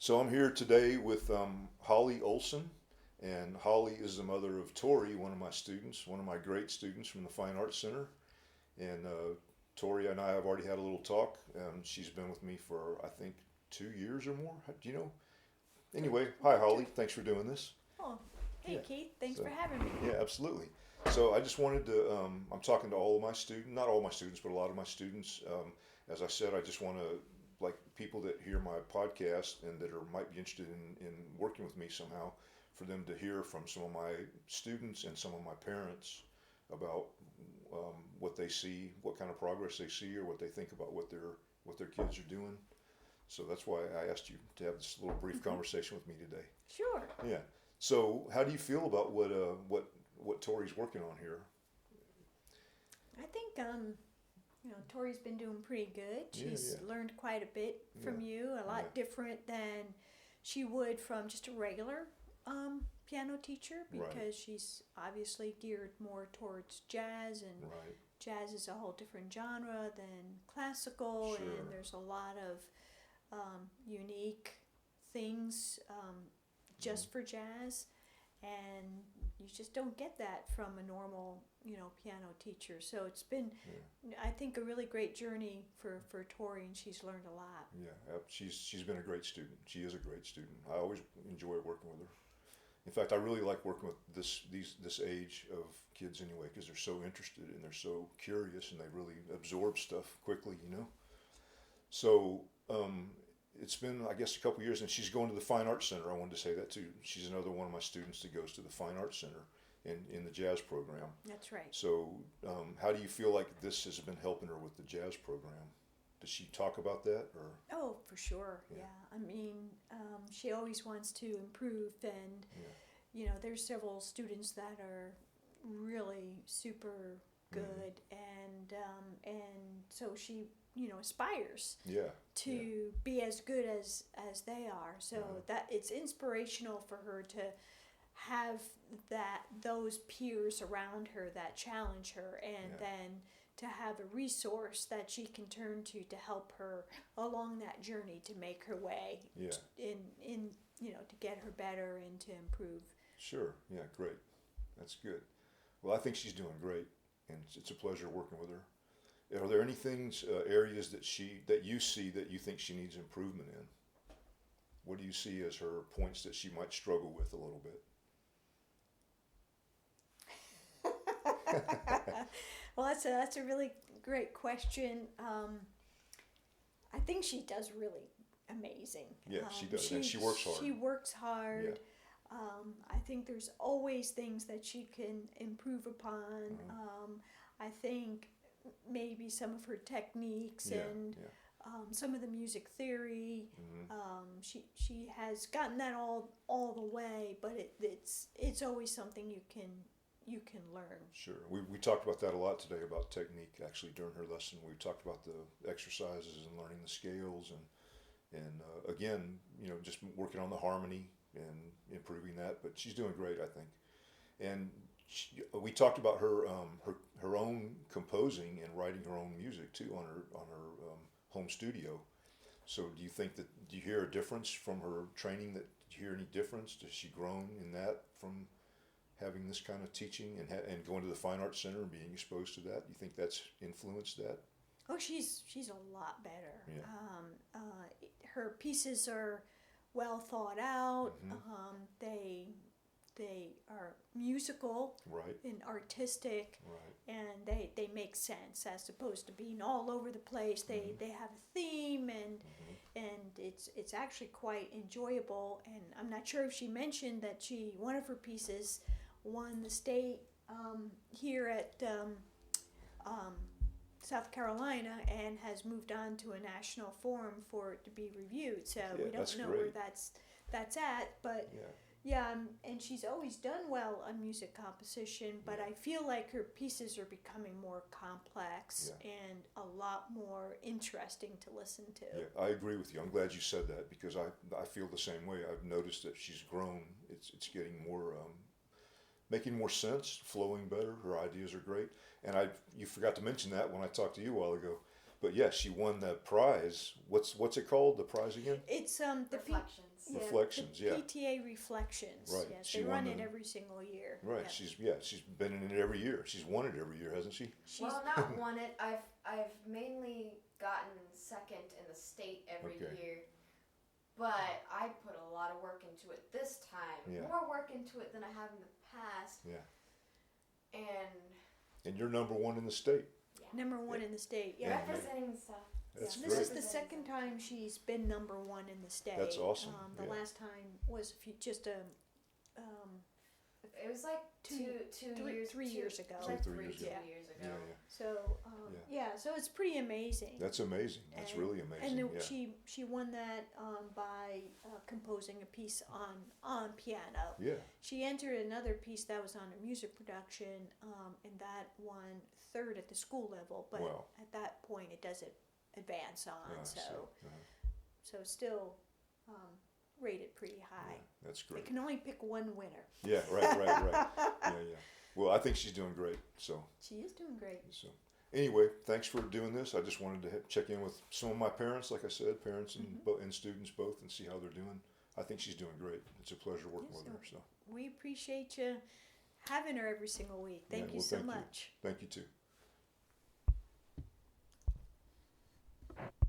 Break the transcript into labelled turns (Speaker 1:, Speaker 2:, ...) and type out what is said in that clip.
Speaker 1: So I'm here today with Holly Olson, and Holly is the mother of Tori, one of my students, one of my great students from the Fine Arts Center. And Tori and I have already had a little talk. She's been with me for I think 2 years or more. Do you know? Anyway, hi Holly. Thanks for doing this.
Speaker 2: Oh,
Speaker 1: Yeah.
Speaker 2: hey Keith, thanks
Speaker 1: So
Speaker 2: for having me.
Speaker 1: yeah, absolutely. So I just wanted to. I'm talking to all of my students, not all my students, but a lot of my students. As I said, I just want to like people that hear my podcast and that are might be interested in working with me somehow, for them to hear from some of my students and some of my parents about what they see, what kind of progress they see, or what they think about what their kids are doing. So that's why I asked you to have this little brief conversation with me today.
Speaker 2: Sure.
Speaker 1: Yeah. So how do you feel about what Tori's working on here?
Speaker 2: I think Tori's been doing pretty good.
Speaker 1: Yeah,
Speaker 2: She's
Speaker 1: yeah.
Speaker 2: learned quite a bit from
Speaker 1: Yeah.
Speaker 2: you, a lot
Speaker 1: Yeah.
Speaker 2: different than she would from just a regular piano teacher
Speaker 1: Right.
Speaker 2: because she's obviously geared more towards jazz, and
Speaker 1: Right.
Speaker 2: jazz is a whole different genre than classical,
Speaker 1: Sure.
Speaker 2: and there's a lot of unique things just for jazz, and you just don't get that from a normal piano teacher. So it's been,
Speaker 1: Yeah.
Speaker 2: I think, a really great journey for Tori, and she's learned a lot.
Speaker 1: Yeah. She's been a great student. She is a great student. I always enjoy working with her. In fact, I really like working with this age of kids anyway, because they're so interested and they're so curious and they really absorb stuff quickly. So it's been, I guess, a couple years, and she's going to the Fine Arts Center. I wanted to say that too. She's another one of my students that goes to the Fine Arts Center in the jazz program.
Speaker 2: That's right.
Speaker 1: So how do you feel like this has been helping her with the jazz program? Does she talk about that, or?
Speaker 2: Oh, for sure.
Speaker 1: Yeah.
Speaker 2: Yeah. I mean, she always wants to improve, and
Speaker 1: Yeah.
Speaker 2: there's several students that are really super good, and so she aspires
Speaker 1: Yeah.
Speaker 2: to be as good as they are. So
Speaker 1: Right.
Speaker 2: that it's inspirational for her to have those peers around her that challenge her, and
Speaker 1: Yeah.
Speaker 2: then to have a resource that she can turn to help her along that journey to make her way
Speaker 1: Yeah.
Speaker 2: in to get her better and to improve.
Speaker 1: Sure. Yeah. Great. That's good. Well, I think she's doing great, and it's a pleasure working with her. Are there any things, areas that you see that you think she needs improvement in? What do you see as her points that she might struggle with a little bit?
Speaker 2: Well, that's a really great question. I think she does really amazing.
Speaker 1: Yeah, she does, and she works hard.
Speaker 2: She works hard.
Speaker 1: Yeah.
Speaker 2: I think there's always things that she can improve upon. I think maybe some of her techniques
Speaker 1: Yeah.
Speaker 2: and
Speaker 1: Yeah.
Speaker 2: some of the music theory.
Speaker 1: Mm-hmm.
Speaker 2: She has gotten that all the way, but it's always something you can learn.
Speaker 1: Sure. We talked about that a lot today, about technique. Actually, during her lesson, we talked about the exercises and learning the scales, and again, just working on the harmony and improving that. But she's doing great, I think. And we talked about her own composing and writing her own music too on her home studio. So do you hear a difference from her training? Did you hear any difference? Has she grown in that from having this kind of teaching and going to the Fine Arts Center and being exposed to that? Do you think that's influenced that?
Speaker 2: Oh, she's a lot better.
Speaker 1: Yeah.
Speaker 2: Her pieces are well thought out.
Speaker 1: Mm-hmm.
Speaker 2: They are musical
Speaker 1: Right.
Speaker 2: and artistic,
Speaker 1: Right.
Speaker 2: and they make sense as opposed to being all over the place. They have a theme, and it's actually quite enjoyable. And I'm not sure if she mentioned that one of her pieces won the state here at South Carolina, and has moved on to a national forum for it to be reviewed. So
Speaker 1: Yeah,
Speaker 2: we
Speaker 1: that's
Speaker 2: don't know where
Speaker 1: great.
Speaker 2: that's at, but
Speaker 1: Yeah.
Speaker 2: yeah, and she's always done well on music composition, but
Speaker 1: Yeah.
Speaker 2: I feel like her pieces are becoming more complex
Speaker 1: Yeah.
Speaker 2: and a lot more interesting to listen to.
Speaker 1: Yeah, I agree with you. I'm glad you said that, because I feel the same way. I've noticed that she's grown. It's getting more making more sense, flowing better. Her ideas are great, and you forgot to mention that when I talked to you a while ago. but yeah, she won the prize. What's it called? The prize again?
Speaker 2: It's the
Speaker 3: Reflections.
Speaker 1: Reflections.
Speaker 2: the
Speaker 1: Yeah.
Speaker 2: PTA Reflections.
Speaker 1: Right.
Speaker 2: Yes,
Speaker 1: She
Speaker 2: they run
Speaker 1: won
Speaker 2: it
Speaker 1: the-
Speaker 2: every single year.
Speaker 1: Right.
Speaker 2: Yeah.
Speaker 1: She's been in it every year. She's won it every year, hasn't she?
Speaker 2: She's,
Speaker 3: Well, not won it. I've mainly gotten second in the state every
Speaker 1: Okay.
Speaker 3: year, but I put a lot of work into it this time.
Speaker 1: Yeah.
Speaker 3: More work into it than I have in the past.
Speaker 1: Yeah.
Speaker 3: And
Speaker 1: And you're number one in the state.
Speaker 2: number one in the state. Yeah.
Speaker 1: Yeah.
Speaker 3: representing the stuff.
Speaker 1: That's
Speaker 2: This is
Speaker 1: great.
Speaker 2: the second time she's been number one in the state.
Speaker 1: That's awesome,
Speaker 2: The
Speaker 1: yeah.
Speaker 2: last time was just a
Speaker 3: It was like
Speaker 2: three years ago.
Speaker 3: Like
Speaker 1: 2
Speaker 3: three
Speaker 1: years
Speaker 3: years
Speaker 2: ago.
Speaker 3: ago.
Speaker 1: Yeah.
Speaker 2: So so it's pretty amazing.
Speaker 1: That's amazing. That's
Speaker 2: And-
Speaker 1: really amazing.
Speaker 2: And
Speaker 1: Yeah.
Speaker 2: she won that by composing a piece on piano.
Speaker 1: Yeah.
Speaker 2: She entered another piece that was on a music production, and that won third at the school level. But
Speaker 1: Wow.
Speaker 2: at that point, it doesn't advance on,
Speaker 1: I see.
Speaker 2: so still rated pretty high.
Speaker 1: Yeah, that's
Speaker 2: They
Speaker 1: great.
Speaker 2: can only pick one winner.
Speaker 1: Yeah. Right. Yeah. Well, I think she's doing great. So.
Speaker 2: She is doing great.
Speaker 1: So, anyway, thanks for doing this. I just wanted to check in with some of my parents, like I said, parents and and students both, and see how they're doing. I think she's doing great. It's a pleasure working
Speaker 2: Yes,
Speaker 1: with her. So,
Speaker 2: We appreciate you having her every single week. Thank
Speaker 1: Yeah,
Speaker 2: you
Speaker 1: well,
Speaker 2: so
Speaker 1: thank you.
Speaker 2: much.
Speaker 1: thank you too.